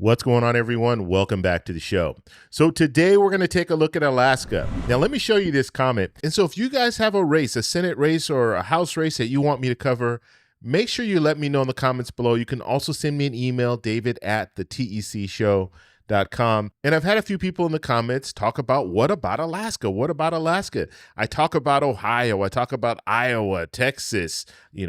What's going on, everyone? Welcome back to the show. So today we're going to take a look at Alaska. Now, let me show you this comment. And so if you guys have a race, a Senate race or a House race that you want me to cover, make sure you let me know in the comments below. You can also send me an email, david@thetecshow.com. And I've had a few people in the comments talk about, what about Alaska? What about Alaska? I talk about Ohio. I talk about Iowa, Texas,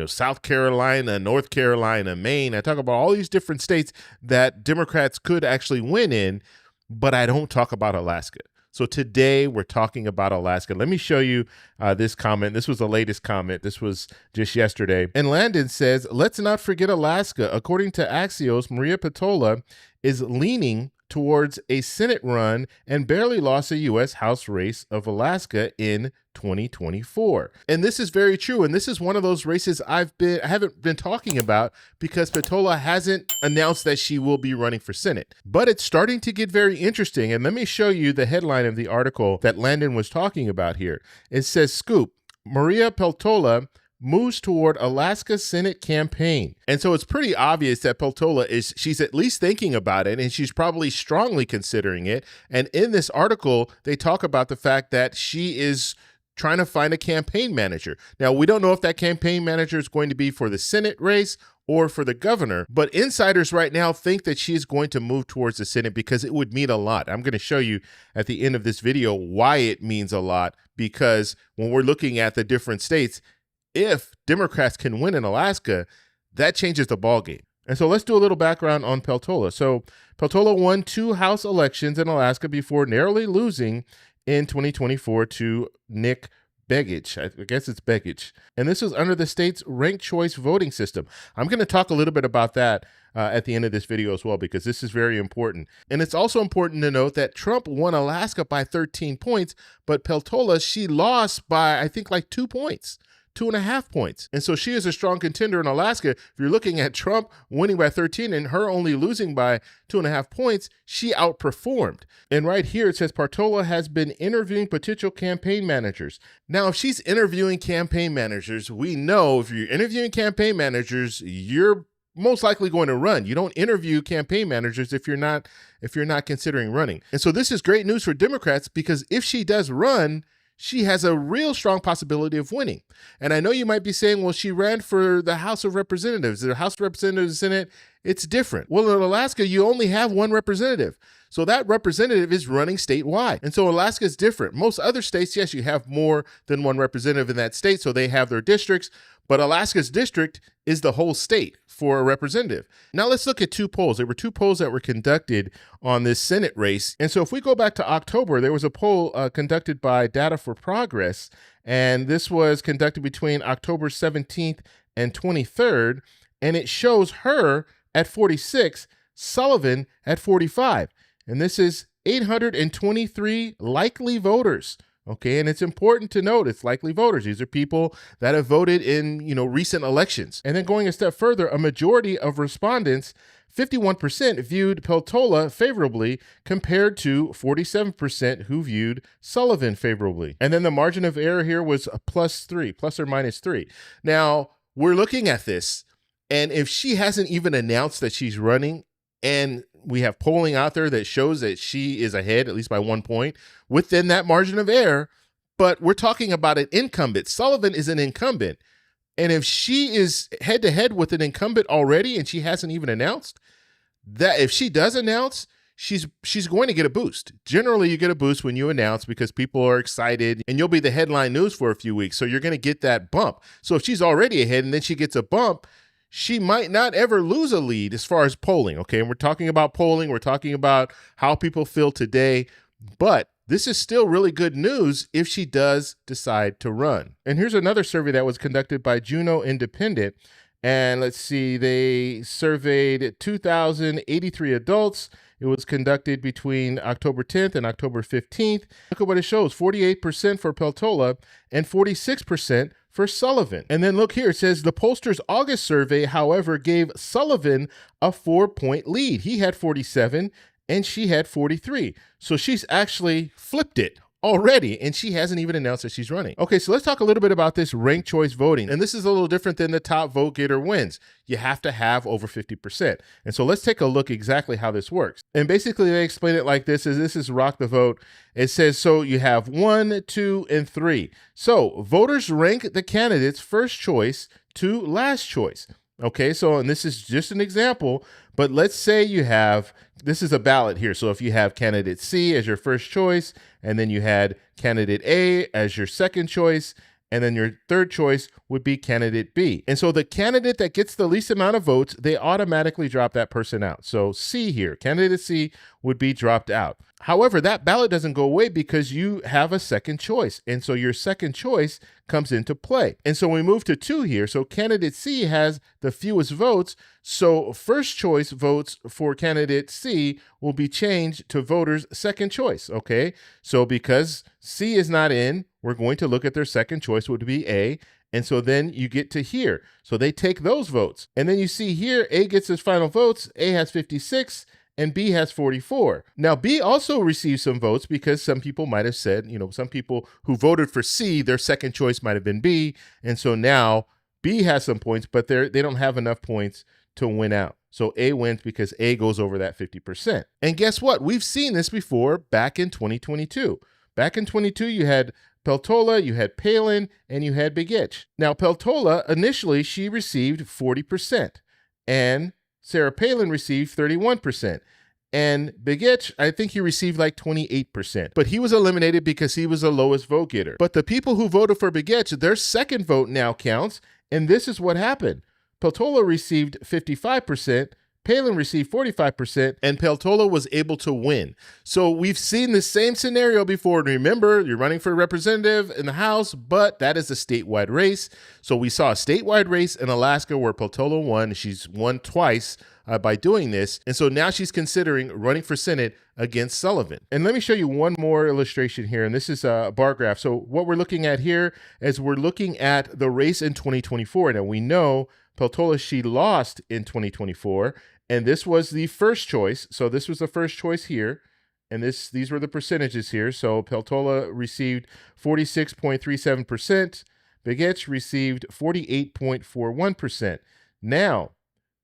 South Carolina, North Carolina, Maine. I talk about all these different states that Democrats could actually win in, but I don't talk about Alaska. So today we're talking about Alaska. Let me show you this comment. This was the latest comment. This was just yesterday. And Landon says, let's not forget Alaska. According to Axios, Maria Peltola is leaning towards a Senate run and barely lost a U.S. House race of Alaska in 2024. And this is very true. And this is one of those races I haven't been talking about because Peltola hasn't announced that she will be running for Senate. But it's starting to get very interesting. And let me show you the headline of the article that Landon was talking about here. It says, Scoop, Maria Peltola moves toward Alaska Senate campaign. And so it's pretty obvious that Peltola she's at least thinking about it, and she's probably strongly considering it. And in this article, they talk about the fact that she is trying to find a campaign manager. Now, we don't know if that campaign manager is going to be for the Senate race or for the governor, but insiders right now think that she is going to move towards the Senate because it would mean a lot. I'm going to show you at the end of this video why it means a lot, because when we're looking at the different states, if Democrats can win in Alaska, that changes the ballgame. And so let's do a little background on Peltola. So Peltola won 2 House elections in Alaska before narrowly losing in 2024 to Nick Begich. I guess it's Begich. And this was under the state's ranked choice voting system. I'm going to talk a little bit about that at the end of this video as well, because this is very important. And it's also important to note that Trump won Alaska by 13 points, but Peltola, she lost by, I think, like 2 points. 2.5 points. And so she is a strong contender in Alaska. If you're looking at Trump winning by 13 and her only losing by 2.5 points, she outperformed. And right here it says Peltola has been interviewing potential campaign managers. Now, if she's interviewing campaign managers, we know if you're interviewing campaign managers, you're most likely going to run. You don't interview campaign managers if you're not considering running. And so this is great news for Democrats, because if she does run, she has a real strong possibility of winning. And I know you might be saying, well, she ran for the House of Representatives. The House of Representatives, Senate, it's different. Well, in Alaska, you only have one representative. So that representative is running statewide. And so Alaska is different. Most other states, yes, you have more than one representative in that state, so they have their districts. But Alaska's district is the whole state for a representative. Now let's look at 2 polls. There were 2 polls that were conducted on this Senate race. And so if we go back to October, there was a poll conducted by Data for Progress. And this was conducted between October 17th and 23rd. And it shows her at 46, Sullivan at 45. And this is 823 likely voters. Okay, and it's important to note it's likely voters. These are people that have voted in, recent elections. And then going a step further, a majority of respondents, 51%, viewed Peltola favorably compared to 47% who viewed Sullivan favorably. And then the margin of error here was a +3, plus or minus 3. Now, we're looking at this, and if she hasn't even announced that she's running, and we have polling out there that shows that she is ahead, at least by 1 point, within that margin of error. But we're talking about an incumbent. Sullivan is an incumbent. And if she is head-to-head with an incumbent already and she hasn't even announced, that if she does announce, she's going to get a boost. Generally, you get a boost when you announce because people are excited and you'll be the headline news for a few weeks. So you're going to get that bump. So if she's already ahead and then she gets a bump, she might not ever lose a lead as far as polling, okay? And we're talking about polling. We're talking about how people feel today. But this is still really good news if she does decide to run. And here's another survey that was conducted by Juno Independent. And let's see, they surveyed 2,083 adults. It was conducted between October 10th and October 15th. Look at what it shows, 48% for Peltola and 46% for Sullivan. And then look here, it says the pollster's August survey, however, gave Sullivan a 4-point lead. He had 47 and she had 43. So she's actually flipped it already, and she hasn't even announced that she's running. Okay, so let's talk a little bit about this ranked choice voting. And this is a little different than the top vote getter wins. You have to have over 50%. And so let's take a look exactly how this works. And basically they explain it like this, this is Rock the Vote. It says, so you have 1, 2, and 3. So voters rank the candidates first choice to last choice. Okay, so, and this is just an example, but let's say you have, this is a ballot here. So if you have candidate C as your first choice, and then you had candidate A as your second choice, and then your third choice would be candidate B. And so the candidate that gets the least amount of votes, they automatically drop that person out. So C here, candidate C would be dropped out. However, that ballot doesn't go away because you have a second choice. And so your second choice comes into play. And so we move to 2 here. So candidate C has the fewest votes. So first choice votes for candidate C will be changed to voters' second choice. Okay. So because C is not in, we're going to look at their second choice would be A. And so then you get to here. So they take those votes. And then you see here, A gets his final votes. A has 56. And B has 44. Now, B also receives some votes because some people might have said, some people who voted for C, their second choice might have been B. And so now B has some points, but they don't have enough points to win out. So A wins because A goes over that 50%. And guess what? We've seen this before back in 2022. Back in 22, you had Peltola, you had Palin, and you had Begich. Now, Peltola, initially, she received 40%. And Sarah Palin received 31%. And Begich, I think he received like 28%. But he was eliminated because he was the lowest vote getter. But the people who voted for Begich, their second vote now counts. And this is what happened. Peltola received 55%. Palin received 45%, and Peltola was able to win. So we've seen the same scenario before. And remember, you're running for a representative in the House, but that is a statewide race. So we saw a statewide race in Alaska where Peltola won. She's won twice by doing this. And so now she's considering running for Senate against Sullivan. And let me show you one more illustration here. And this is a bar graph. So what we're looking at here is we're looking at the race in 2024. Now we know Peltola, she lost in 2024. And this was the first choice. So this was the first choice here. And these were the percentages here. So Peltola received 46.37%. Begich received 48.41%. Now,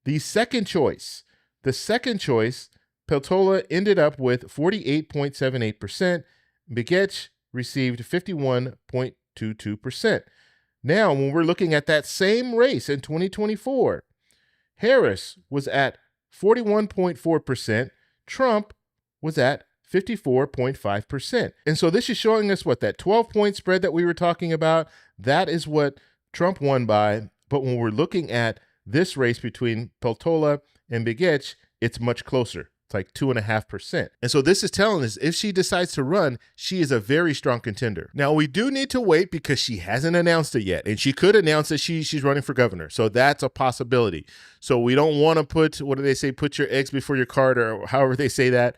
the second choice, Peltola ended up with 48.78%. Begich received 51.22%. Now, when we're looking at that same race in 2024, Harris was at 41.4%. Trump was at 54.5%. And so this is showing us what that 12-point spread that we were talking about, that is what Trump won by. But when we're looking at this race between Peltola and Begich, it's much closer. It's like 2.5%. And so this is telling us if she decides to run, she is a very strong contender. Now, we do need to wait because she hasn't announced it yet. And she could announce that she's running for governor. So that's a possibility. So we don't want to put, what do they say, put your eggs before your cart, or however they say that.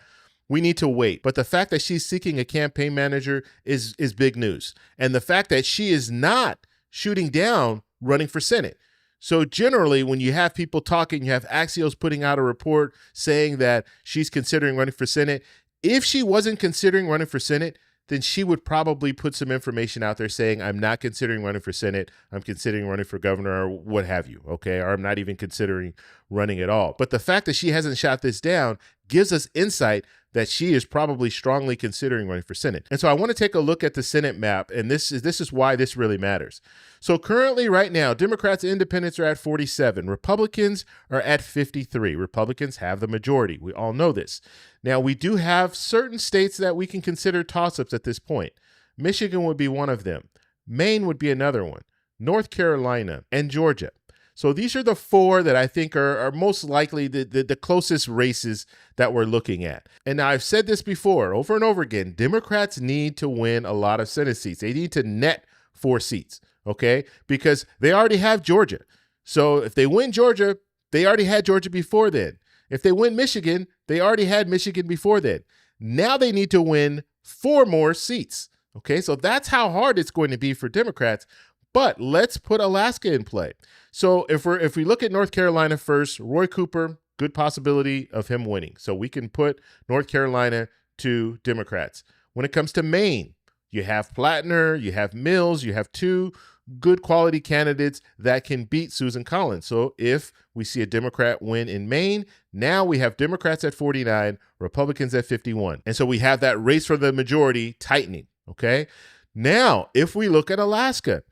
We need to wait. But the fact that she's seeking a campaign manager is big news. And the fact that she is not shooting down running for Senate. So generally, when you have people talking, you have Axios putting out a report saying that she's considering running for Senate. If she wasn't considering running for Senate, then she would probably put some information out there saying, I'm not considering running for Senate. I'm considering running for governor or what have you, okay? Or I'm not even considering running at all. But the fact that she hasn't shot this down gives us insight that she is probably strongly considering running for Senate. And so I want to take a look at the Senate map, and this is why this really matters. So currently right now, Democrats and independents are at 47. Republicans are at 53. Republicans have the majority. We all know this. Now, we do have certain states that we can consider toss-ups at this point. Michigan would be one of them. Maine would be another one. North Carolina and Georgia. So these are the four that I think are most likely the closest races that we're looking at. And now I've said this before, over and over again, Democrats need to win a lot of Senate seats. They need to net 4 seats, okay? Because they already have Georgia. So if they win Georgia, they already had Georgia before then. If they win Michigan, they already had Michigan before then. Now they need to win 4 more seats, okay? So that's how hard it's going to be for Democrats. But let's put Alaska in play. So if we look at North Carolina first, Roy Cooper, good possibility of him winning. So we can put North Carolina to Democrats. When it comes to Maine, You have Plattner, you have Mills, you have two good quality candidates that can beat Susan Collins. So if we see a Democrat win in Maine, now we have Democrats at 49, Republicans at 51. And so we have that race for the majority tightening, okay? Now, if we look at Alaska,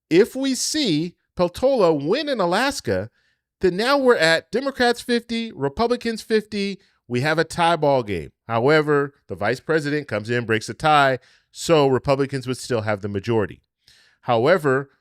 if we see Peltola win in Alaska, then now we're at Democrats 50, Republicans 50. We have a tie ball game. However, the vice president comes in, breaks a tie, so Republicans would still have the majority. However,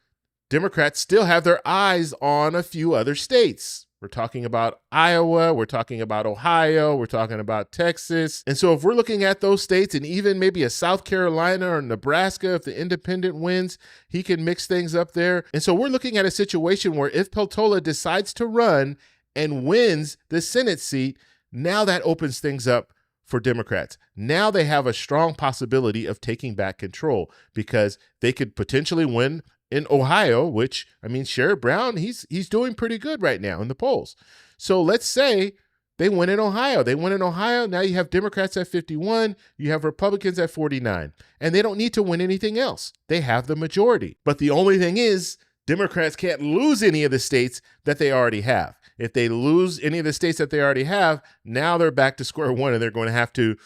Democrats still have their eyes on a few other states. We're talking about Iowa, we're talking about Ohio, we're talking about Texas. And so if we're looking at those states and even maybe a South Carolina or Nebraska, if the independent wins, he can mix things up there. And so we're looking at a situation where if Peltola decides to run and wins the Senate seat, now that opens things up for Democrats. Now they have a strong possibility of taking back control because they could potentially win in Ohio, which, I mean, Sherrod Brown, he's doing pretty good right now in the polls. So let's say they win in Ohio. They win in Ohio. Now you have Democrats at 51. You have Republicans at 49. And they don't need to win anything else. They have the majority. But the only thing is, Democrats can't lose any of the states that they already have. If they lose any of the states that they already have, now they're back to square one, and they're going to have to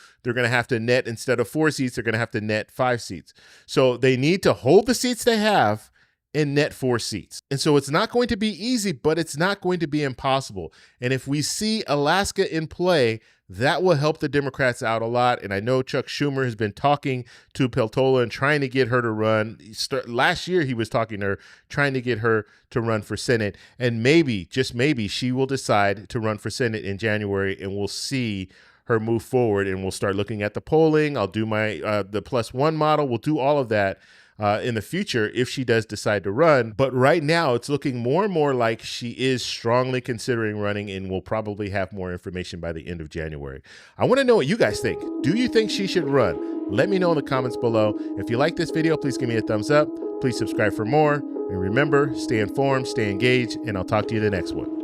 net, instead of 4 seats, they're going to have to net 5 seats. So they need to hold the seats they have and net 4 seats. And so it's not going to be easy, but it's not going to be impossible. And if we see Alaska in play, that will help the Democrats out a lot. And I know Chuck Schumer has been talking to Peltola and trying to get her to run. Last year, he was talking to her, trying to get her to run for Senate. And maybe, just maybe, she will decide to run for Senate in January, and we'll see her move forward, and we'll start looking at the polling. I'll do my the +1 model. We'll do all of that in the future if she does decide to run. But right now, it's looking more and more like she is strongly considering running, and we'll probably have more information by the end of January. I want to know what you guys think. Do you think she should run? Let me know in the comments below. If you like this video, please give me a thumbs up. Please subscribe for more. And remember, stay informed, stay engaged, and I'll talk to you in the next one.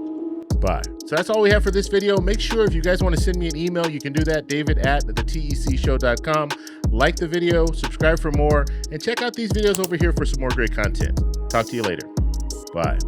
Bye. So that's all we have for this video. Make sure if you guys want to send me an email, you can do that, david@thetecshow.com. Like the video, subscribe for more, and check out these videos over here for some more great content. Talk to you later. Bye.